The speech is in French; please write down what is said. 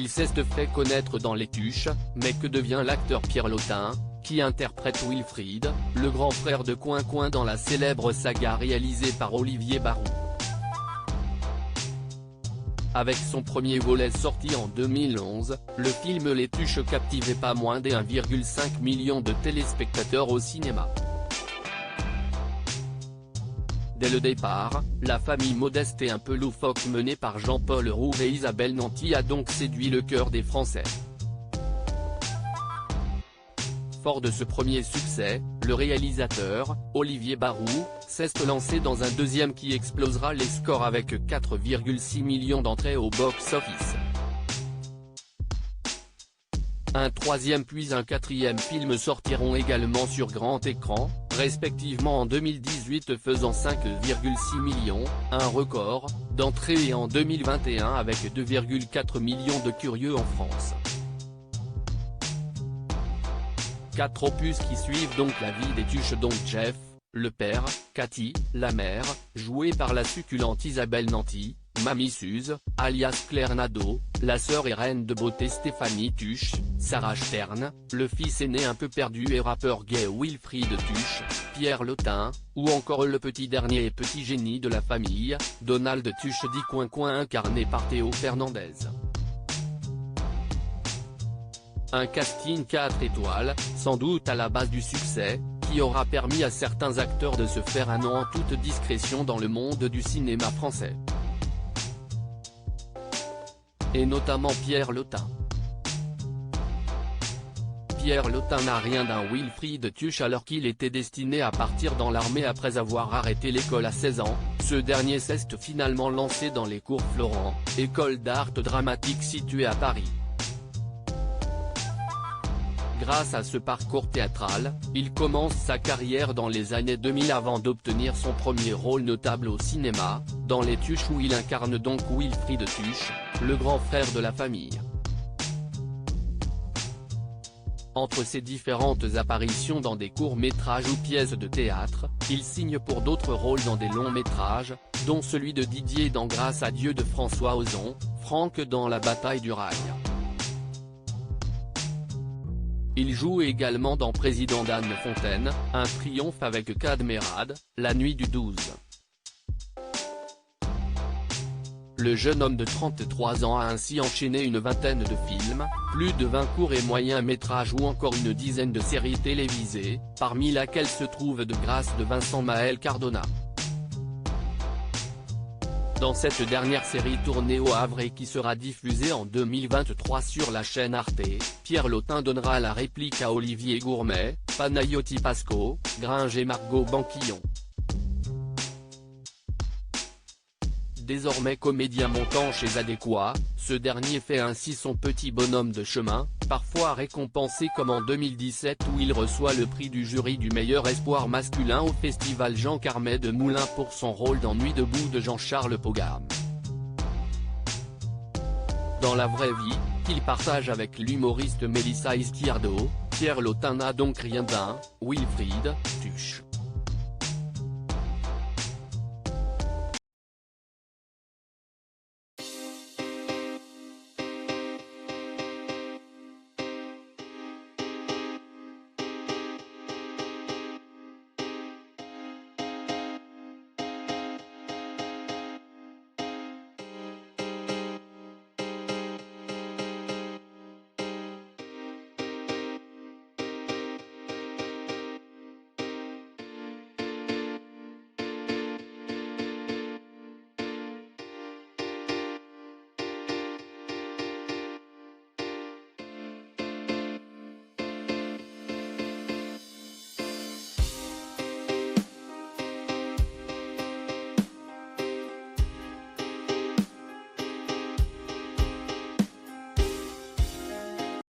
Il s'est fait connaître dans Les Tuches, mais que devient l'acteur Pierre Lotin, qui interprète Wilfried, le grand frère de Coin dans la célèbre saga réalisée par Olivier Barou. Avec son premier volet sorti en 2011, le film Les Tuches captivait pas moins des 1,5 million de téléspectateurs au cinéma. Dès le départ, la famille modeste et un peu loufoque menée par Jean-Paul Rouve et Isabelle Nanty a donc séduit le cœur des Français. Fort de ce premier succès, le réalisateur, Olivier Barou, s'est lancé dans un deuxième qui explosera les scores avec 4,6 millions d'entrées au box-office. Un troisième puis un quatrième film sortiront également sur grand écran, respectivement en 2018 faisant 5,6 millions, un record, d'entrées et en 2021 avec 2,4 millions de curieux en France. 4 opus qui suivent donc la vie des Tuches dont Jeff, le père, Cathy, la mère, jouée par la succulente Isabelle Nanty, Mamie Suze, alias Claire Nadeau, la sœur et reine de beauté Stéphanie Tuche, Sarah Stern, le fils aîné un peu perdu et rappeur gay Wilfried Tuche, Pierre Lotin, ou encore le petit dernier et petit génie de la famille, Donald Tuche dit Coin incarné par Théo Fernandez. Un casting 4 étoiles, sans doute à la base du succès, qui aura permis à certains acteurs de se faire un nom en toute discrétion dans le monde du cinéma français. Et notamment Pierre Lotin. Pierre Lotin n'a rien d'un Wilfried Tuche alors qu'il était destiné à partir dans l'armée après avoir arrêté l'école à 16 ans, ce dernier s'est finalement lancé dans les cours Florent, école d'art dramatique située à Paris. Grâce à ce parcours théâtral, il commence sa carrière dans les années 2000 avant d'obtenir son premier rôle notable au cinéma, dans Les Tuches où il incarne donc Wilfried Tuche, le grand frère de la famille. Entre ses différentes apparitions dans des courts-métrages ou pièces de théâtre, il signe pour d'autres rôles dans des longs-métrages, dont celui de Didier dans Grâce à Dieu de François Ozon, Franck dans La Bataille du Rail. Il joue également dans Président d'Anne Fontaine, Un triomphe avec Cadmerade, La nuit du 12. Le jeune homme de 33 ans a ainsi enchaîné une vingtaine de films, plus de 20 courts et moyens métrages ou encore une dizaine de séries télévisées, parmi laquelle se trouve De Grâce de Vincent Maël Cardona. Dans cette dernière série tournée au Havre et qui sera diffusée en 2023 sur la chaîne Arte, Pierre Lotin donnera la réplique à Olivier Gourmet, Panayotti Pasco, Gringe et Margot Banquillon. Désormais comédien montant chez Adéquat, ce dernier fait ainsi son petit bonhomme de chemin, parfois récompensé comme en 2017 où il reçoit le prix du jury du meilleur espoir masculin au festival Jean Carmet de Moulins pour son rôle dans Nuit debout de Jean-Charles Pogam. Dans la vraie vie, qu'il partage avec l'humoriste Mélissa Izquierdo, Pierre Lotin n'a donc rien d'un Wilfried Tuche.